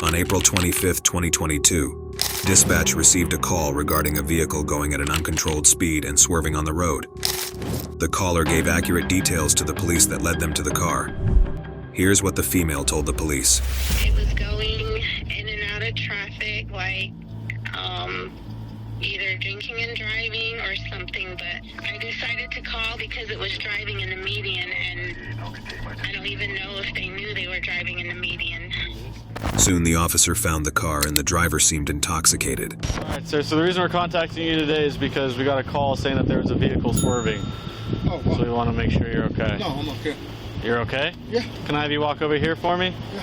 On April 25, 2022, dispatch received a call regarding a vehicle going at an uncontrolled speed and swerving on the road. The caller gave accurate details to the police that led them to the car. Here's what the female told the police. It was going in and out of traffic, like either drinking and driving or something, but I decided to call because it was driving in the median, and I don't even know if they knew they were driving in the median. Soon the officer found the car and the driver seemed intoxicated. All right, sir, so the reason we're contacting you today is because we got a call saying that there was a vehicle swerving. Oh, wow. So we want to make sure you're okay. No, I'm okay. You're okay? Yeah. Can I have you walk over here for me? Yeah.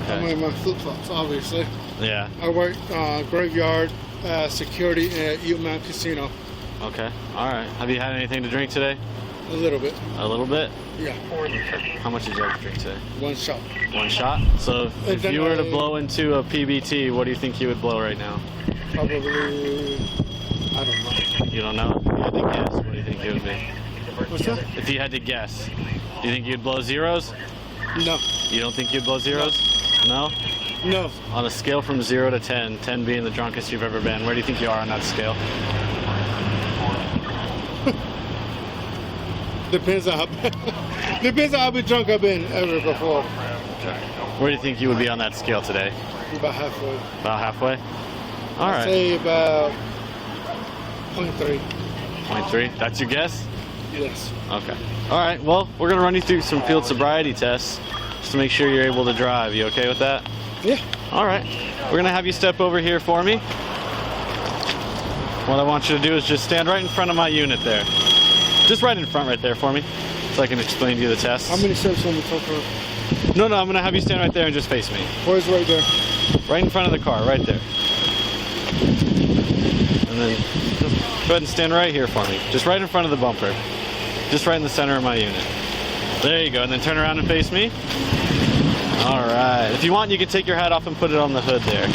Okay. I'm wearing my flip-flops, obviously. Yeah. I work graveyard security at Outsmart Casino. Okay. All right. Have you had anything to drink today? A little bit. A little bit? Yeah. How much did you have to drink today? One shot. One shot? So if you were to blow into a PBT, what do you think you would blow right now? Probably, I don't know. You don't know? If you had to guess, what do you think it would be? What's that? If you had to guess, do you think you'd blow zeros? No. You don't think you'd blow zeros? No? No. On a scale from 0 to 10, 10 being the drunkest you've ever been, where do you think you are on that scale? Depends on how big drunk I've been ever before. Okay. Where do you think you would be on that scale today? About halfway. About halfway? All right. I'd say about 0.3. 0.3? That's your guess? Yes. Okay. All right. Well, we're going to run you through some field sobriety tests just to make sure you're able to drive. You okay with that? Yeah. All right. We're going to have you step over here for me. What I want you to do is just stand right in front of my unit there. Just right in front right there for me so I can explain to you the test. How many steps want me to talk about? No, I'm going to have you stand right there and just face me. Where's right there? Right in front of the car, right there. And then just go ahead and stand right here for me. Just right in front of the bumper. Just right in the center of my unit. There you go. And then turn around and face me. All right. If you want, you can take your hat off and put it on the hood there.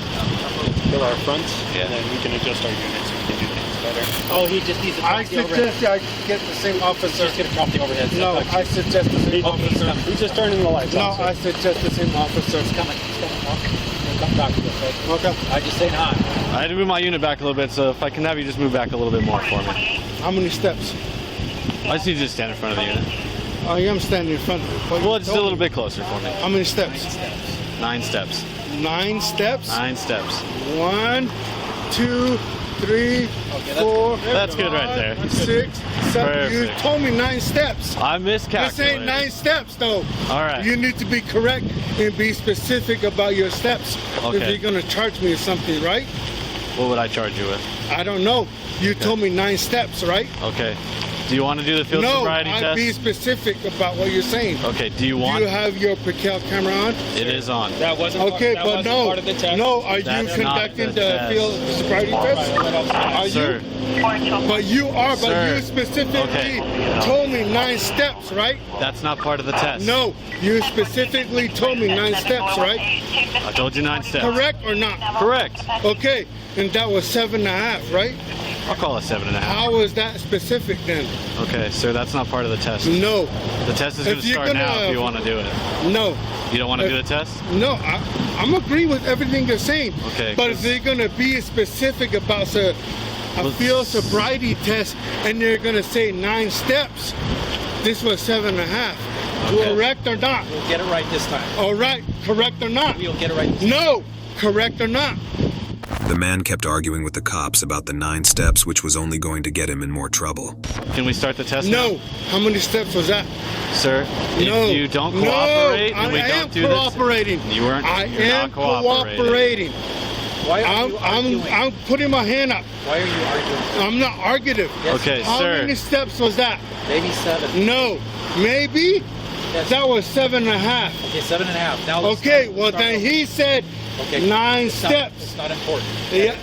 Fill our fronts, Yeah. and then we can adjust our units. We can do things better. Oh, he just needs to I drop the overhead. suggest I get the same officer. Just gonna drop the overhead. No, I suggest the same officer. He's just turning the lights No, on. I suggest the same officer. He's coming. Come talk to us, okay? Okay. I just say hi. I had to move my unit back a little bit, so if I can have you just move back a little bit more for me. How many steps? I just need you to stand in front of the unit. I am standing in front of it. but Well, you just a told little me. bit closer for me. How many steps? 9 steps. 9 steps? 9 steps. 1, 2, 3, 4. That's good right there. 6, 7. You Perfect. told me 9 steps. I miscalculated. This ain't 9 steps, though. All right. You need to be correct and be specific about your steps if Okay. you're going to charge me something, right? What would I charge you with? I don't know. You told me 9 steps, right? Okay. Do you want to do the field No, sobriety I'd test? be specific about what you're saying. Okay. Do you Do want? you have your Piquel camera on? It is on. That wasn't Okay, that but wasn't no, part of the test. no. Are you That's not conducting the the test. field sobriety test? Are Sir. you? But you are. But Sir. you specifically Okay. told me 9 steps, right? That's not part of the test. No, you specifically told me 9 steps, right? I told you 9 steps. Correct or not? Correct. Okay, and that was 7.5, right? I'll call it 7.5. How is that specific then? Okay, sir, that's not part of the test. No, The test is going If to you're start now gonna- if you want to do it. no. You don't want to If- do the test? No, I'm agreeing with everything you're saying. Okay, But 'cause- if they're gonna be specific about a Well, field sobriety test and they're gonna say 9 steps, this was 7.5. Okay. Correct or not? We'll get it right this time. All right, correct or not? We'll get it right this time. No, correct or not? The man kept arguing with the cops about the 9 steps, which was only going to get him in more trouble. Can we start the test now? No. How many steps was that? Sir, No. if you don't cooperate, no, and we I don't am do cooperating. this. You weren't. I you're am not cooperating. Why are you arguing? I'm putting my hand up. Why are you arguing? I'm not arguing. Yes. Okay, How sir. many steps was that? Maybe 7. No. Maybe? Yes. That was 7.5. Okay, 7.5. Now let's Okay, start- well start then over. he said Okay. 9 It's not- steps. It's not important. Yeah.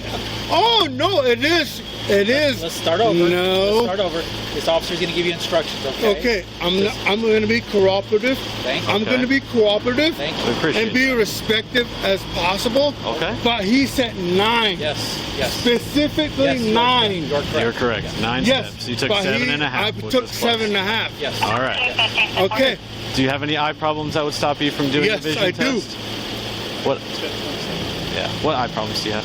Oh no, it is. It is. Let's start over. No. Let's start over. This officer's going to give you instructions, okay? Okay, I'm going to be cooperative. Thank you. I'm Okay. going to be cooperative Thank We you. appreciate and be that. respectful as possible. Okay. But he said 9. Yes, yes. Specifically Yes, you're 9. correct. You're You're correct. correct. 9 Yes. steps. You took but 7.5. I which took was close. 7.5. Yes. All right. Okay. Do you have any eye problems that would stop you from doing Yes, the vision I do. test? What? Yeah. What eye problems do you have?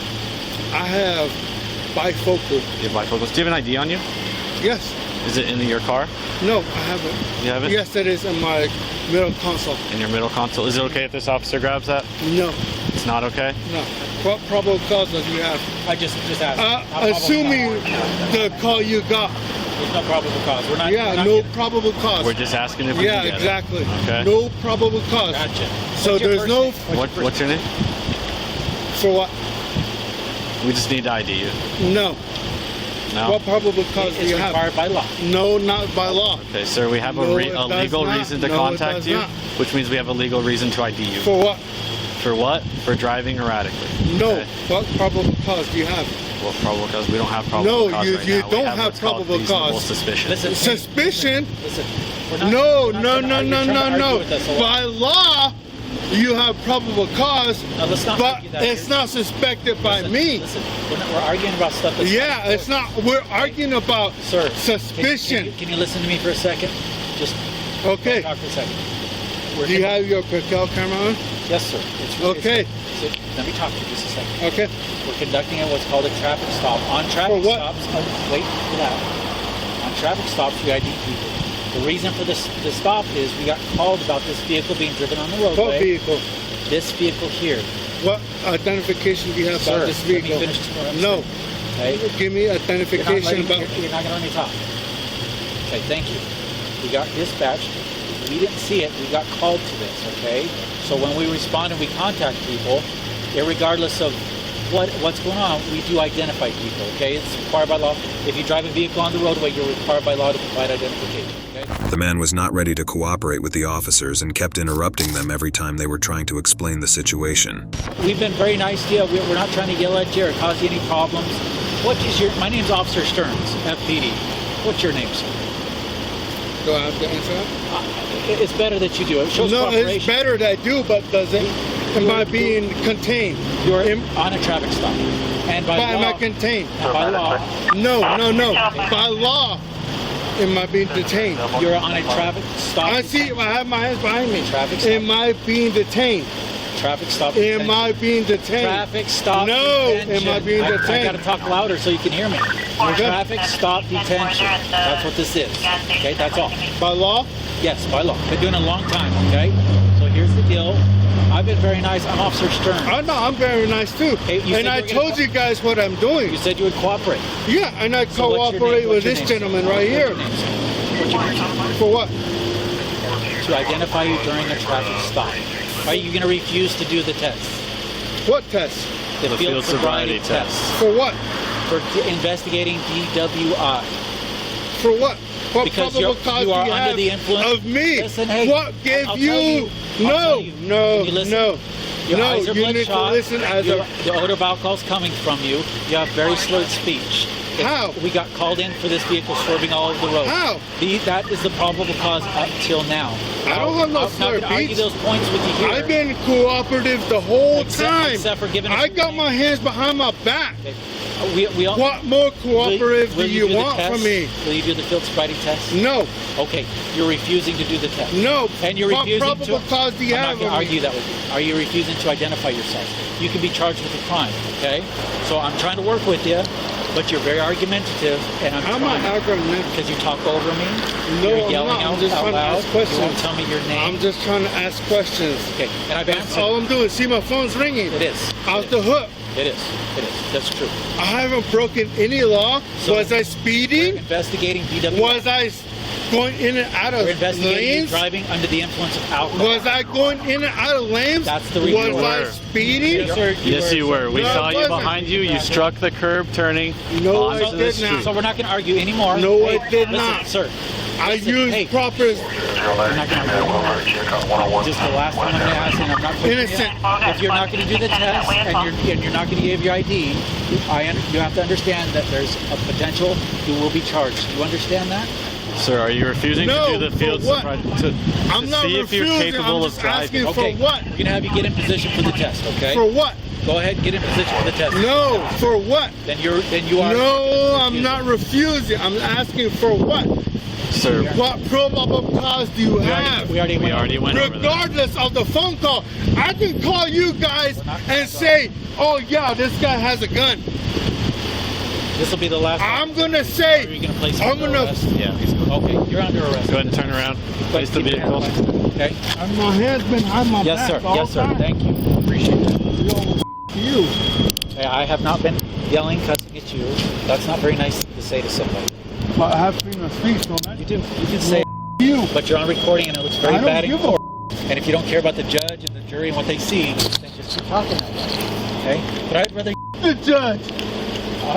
I have bifocal. You have bifocals. Do you have an ID on you? Yes. Is it in your car? No, I haven't. You haven't? Yes, it is in my middle console. In your middle console. Is it okay if this officer grabs that? No. It's not okay? No. What probable cause do you have? I just asked. Assuming the call you got. There's no probable cause. We're not. Yeah, we're not no getting- probable cause. We're just asking if we Yeah, can get exactly. it. Okay. No probable cause. Gotcha. So What's your there's first no. name? What's your name? For what? We just need to ID you. No. No? What probable cause do It's you have? required by law. No, not by law. Okay, sir, we have No, a it does legal not. reason to No, it contact does you, not. which means we have a legal reason to ID you. For what? For what? For driving erratically. No. Okay. What probable cause do you have? Well, probable cause. We don't have probable No, cause you- right you now. We don't have have what's called probable reasonable cause. suspicion. Listen. Suspicion? Listen. We're not- No, we're not no, trying to no, argue. no, You're trying no, to argue no. with us a lot. By law, you have probable cause, No, let's not but argue that. it's not suspected by Listen, me. Listen, we're arguing about stuff that's Yeah, not it's not. We're arguing about Sir, suspicion. Can you listen to me for a second? Just Okay. talk for a second. Do you have your Purcell camera on? Yes, sir. Okay. Let me talk to you just a second. Okay. We're conducting what's called a traffic stop. On traffic For what? stops, wait, get out. On traffic stops, we ID people. The reason for this stop is we got called about this vehicle being driven on the roadway. What vehicle? This vehicle here. What identification do you have Sir, about this let me vehicle? finish what I'm No. saying, okay? Give me identification about. You're not going to let me talk. Okay, thank you. We got dispatched. We didn't see it. We got called to this, okay? So when we respond and we contact people, irregardless of what's going on, we do identify people, okay? It's required by law. If you drive a vehicle on the roadway, you're required by law to provide identification, okay? The man was not ready to cooperate with the officers and kept interrupting them every time they were trying to explain the situation. We've been very nice to you. We're not trying to yell at you or cause you any problems. My name's Officer Stearns, FPD. What's your name, sir? Do I have to answer that? It's better that you do it. It shows No, cooperation. it's better that I do, but does it? Am I being contained? You're on a traffic stop. And by But am law, I contained? by law, No. By law, am I being detained? you're on a traffic stop. I see. I have my hands behind me. Traffic stop. Am I being detained? Traffic stop. Am detention. I being detained? Traffic stop. No. Detention. Am I being I detained? got to talk louder so you can hear me. Okay. Traffic stop detention. That's what this is. Okay, that's all. By law? Yes, by law. Been doing it a long time. Okay. So here's the deal. I've been very nice. I'm Officer Stern. I know. I'm very nice too. Hey, you said and I you were gonna told you guys what I'm doing. You said you would cooperate. Yeah, and I So what's your cooperate name? with What's your this name, gentleman sir? right here. What's your name, sir? What's your name, sir? For what? To identify you during a traffic stop. Are you going to refuse to do the test? What test? The The field sobriety test. For what? For investigating DWI. For what? What Because probable cause you are do you under have the influence. of me? Listen, hey, what gave I'll you? tell you. I'll No, tell you. no, Can you listen? no. Your No, eyes are you need to bloodshot. listen as a. The odor of alcohol is coming from you. You have very slurred speech. How? We got called in for this vehicle swerving all over the road. How? That is the probable cause up till now. I don't have no I'm not slurred going to argue speech. those points with you here. I've been cooperative the whole time. except for giving us I your got name. my hands behind my back. Okay. We all, What more cooperative will do you do the want test? from me? Will you do the field sobriety test? No, Okay, you're refusing to do the test. no. And you're what refusing probable to. cause do you I'm not have going of to me? argue that with you. Are you refusing to identify yourself? You can be charged with a crime. Okay, so I'm trying to work with you, but you're very argumentative, and I'm I'm not trying arguing. because you talk over me. No, you're I'm yelling not. I'm out, just out trying to loud. ask questions. You won't tell me your name. I'm just trying to ask questions. Okay, and I've That's answered. all I'm doing. See, my phone's ringing. It is. Out It the is. hook. It is. It is. That's true. I haven't broken any law. So- Was I We're speeding? investigating DWI. Was I going in and out of We're investigating you lanes? driving under the influence of alcohol. Was I going in and out of lanes? That's the reason Was you I were. speeding? Yes, sir. Yes, you were. We No, I saw you wasn't. behind you. You struck the curb turning No, I onto the did street. not. So we're not going to argue anymore. No, Hey, I did listen, not. sir. I Listen, used hey. proper We're not going to argue. Just the last one I'm going to ask, and I'm not pushing innocent. you. If you're not going to do the test and you're not going to give your ID, you have to understand that there's a potential you will be charged. You understand that? Sir, are you refusing No, to do the for field what? sobriety I'm to not see if you're refusing. capable I'm of just driving? asking Okay. for what? We're going to have you get in position for the test, okay? For what? Go ahead and get in position for the test. No, for what? Then you are. No, I'm refusing. not refusing. I'm asking for what? Sir, What probable cause do you have? We already went over that. Regardless of the phone call, I can call you guys and say, oh yeah, this guy has a gun. This will be the last. I'm gonna say, Are you gonna place him I'm under gonna, arrest? Yeah, he's going. Okay, you're under arrest. Go ahead and turn around. Place the Keep your hand vehicle. on my- Okay. my hand's been on my Yes, back sir. all Yes, sir. time. Thank you. Appreciate that. You. Hey, I have not been yelling, cussing at you. That's not very nice to say to somebody. But I have freedom of speech, don't I? You do. You can say, You. but you're on recording and it looks very I don't bad in give a court. And if you don't care about the judge and the jury and what they see, then just keep talking that way. Okay? But I'd rather. The judge. All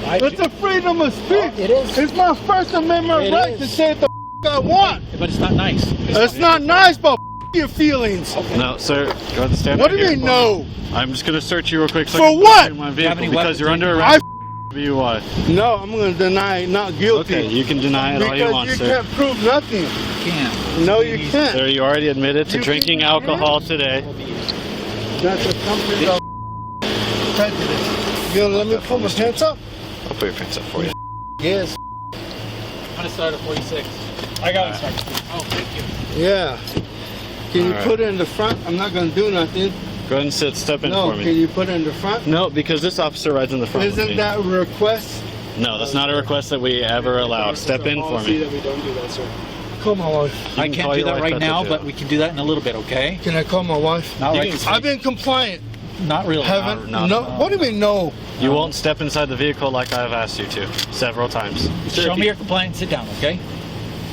right. It's a freedom of speech. It is. It's my First Amendment It right is. to say what the I want. But it's not nice. It's not nice, but your feelings. No, sir. Go ahead and stand What right do you here mean, for me. no? I'm just gonna search you real quick. So For I can what? put you in my Do you have vehicle any because you're weapons? under I arrest. DUI. No, I'm going to deny not guilty. Okay, you can deny it all you because want, you sir. can't prove nothing. You can't. No, you can't. Sir, you already admitted to You drinking can- alcohol today. That's a company of prejudice. You gonna let me pull my pants up? I'll put your pants up for you. Yes. I'm gonna start at 46. I got it. Oh, thank you. Yeah. Can you All right. put it in the front? I'm not gonna do nothing. Go ahead and step in No, for can me. you put it in the front? No, because this officer rides in the front with me. Isn't that a request? No, that's not a request that we ever allow. Step in for me. That we don't do that, sir. Call my wife. You I can can't call do your that wife right at the now, jail. but we can do that in a little bit, okay? Can I call my wife? Not You right can- this I've been compliant. Not really. Haven't? no, No. no. What do you mean no? You won't step inside the vehicle like I've asked you to several times. Show me your compliance. Sit down, okay?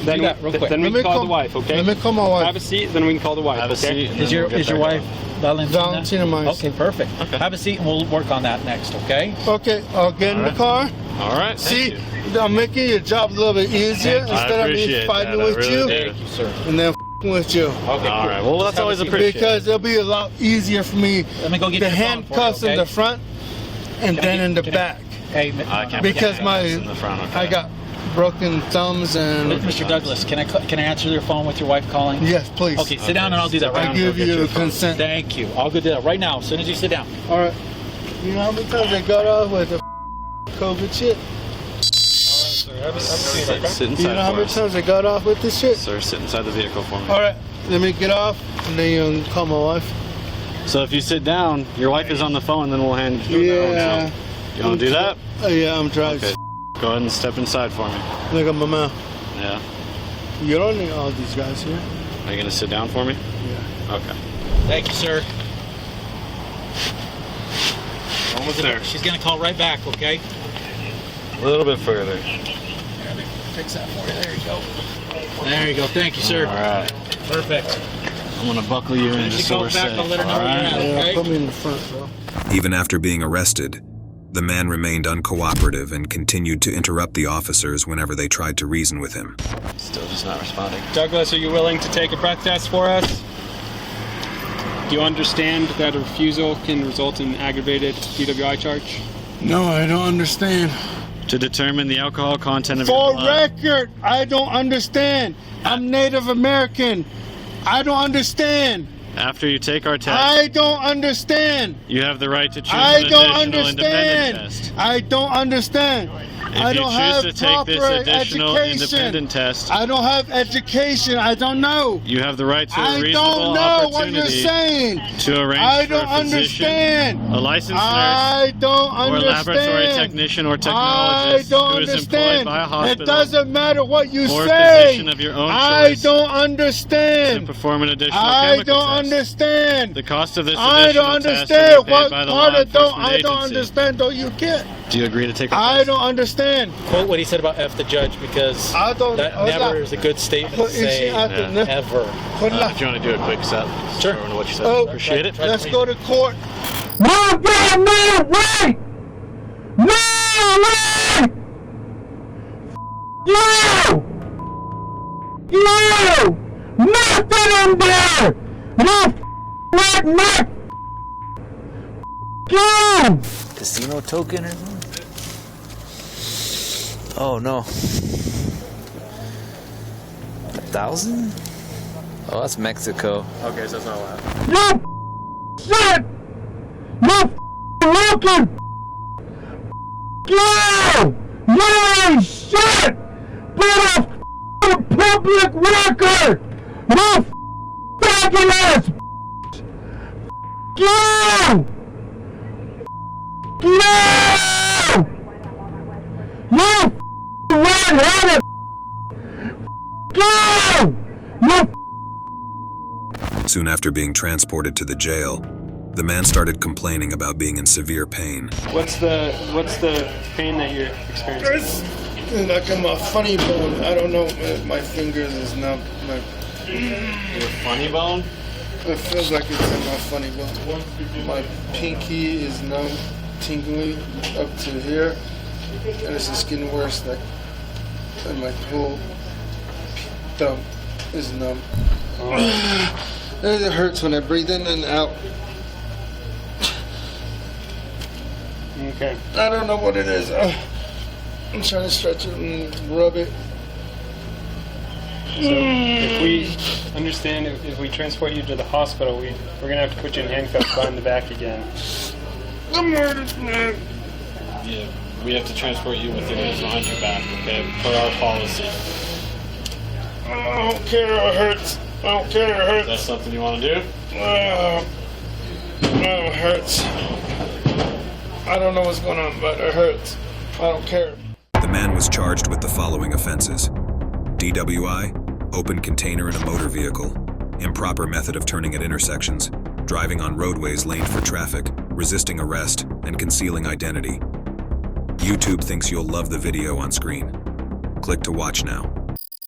Then, Do that real quick. then we Let me can call the wife, okay? Let me call my Have a wife. seat, then we can call the wife, Have a okay? seat. and Is then your we'll get is your back wife on. Valentina? Valentina Myers. Okay, perfect. Okay. Have a seat and we'll work on that next, okay? Okay, I'll get in All the right. car. All right. See, Thank you. I'm making your job a little bit easier Thank you. I instead of me appreciate fighting that. I with really you do. Thank you, sir. and then with you. Okay. All right. Well, that's have a always seat. appreciated. Because it'll be a lot easier for me. Let me go get The your phone for you, handcuffs okay? in the front and Can I then get- in the can I- back. Hey, I can't Because put my in the front. Okay. I got broken thumbs and Mr. Douglas, can I answer your phone with your wife calling? yes, please. Okay, sit down and I'll do that right I now. give get you your phone. consent. Thank you. I'll go do that right now as soon as you sit down. All right. You know how many times I got off with the COVID shit? Sit You know inside how for many us. times I got off with this shit? Sir, sit inside the vehicle for me. All right. Let me get off and then you can call my wife. So if you sit down, your wife is on the phone, then we'll hand you the phone Yeah. out. You want to do that? Oh, yeah, I'm trying. Okay. Go ahead and step inside for me. Look at my mouth. Yeah. You don't need all these guys here. Are you going to sit down for me? Yeah. Okay. Thank you, sir. Almost there. She's gonna call right back, okay? A little bit further. Fix that for you. There you go. There you go. Thank you, sir. All right. Perfect. I'm going to buckle you in When just she so we're calls back, safe. I'll let her know All where you're right? at. Yeah, Okay. put me in the front, bro. Even after being arrested, the man remained uncooperative and continued to interrupt the officers whenever they tried to reason with him. Still just not responding. Douglas, are you willing to take a breath test for us? Do you understand that a refusal can result in aggravated DWI charge? No, I don't understand. To determine the alcohol content of your For blood. record, I don't understand. I'm Native American. I don't understand. After you take our test, I don't understand. you have the right to choose I an don't additional independent understand. test. I don't understand. If I you don't choose have to take this proper additional education. independent test, I don't have education. I don't know. you have the right to a I reasonable don't know what you're opportunity saying. to arrange I for a don't physician, understand. a licensed nurse, I don't or a laboratory understand. technician or I technologist don't who is employed understand. by a It hospital doesn't matter what you or a say. physician of your own I choice don't to understand. perform an additional I chemical don't test. understand. The cost of this I additional don't test will understand. be paid What by the part law of don't enforcement I don't agency. understand? Don't you get? Do you agree to take our I test? don't understand. Quote what he said about F the judge because I don't. that hold never on. is a good statement to Put is she say out there? Yeah. ever. Hold on. If you want to do a quick set, Sure. over to what you said. Oh. Appreciate it. Let's go to court. No, God, no, wait! No, wait! You! You! Nothing in there! You red neck! You! Casino token or something? Oh no. 1,000? Oh, that's Mexico. Okay, so that's not allowed. You shit! You looking! You! You ain't shit! But a public worker! You fucking ass! You! No! You red-headed! Go! You Soon after being transported to the jail, the man started complaining about being in severe pain. What's the pain that you're experiencing? It's like in my funny bone. I don't know. My fingers is numb. Your funny bone? It feels like it's in my funny bone. My pinky is numb, tingling up to here, and it's just getting worse. Like, and my whole thumb is numb. It hurts when I breathe in and out. Okay. I don't know what it is. I'm trying to stretch it and rub it. So if we understand, if we transport you to the hospital, we're gonna have to put you in handcuffs behind the back again. I'm hurting, man. Yeah, we have to transport you with your hands behind your back, okay? Per our policy. I don't care. It hurts. I don't care. It hurts. That's something you want to do? It hurts. I don't know what's going on, but it hurts. I don't care. The man was charged with the following offenses: DWI, open container in a motor vehicle, improper method of turning at intersections, driving on roadways laned for traffic, resisting arrest, and concealing identity. YouTube thinks you'll love the video on screen. Click to watch now.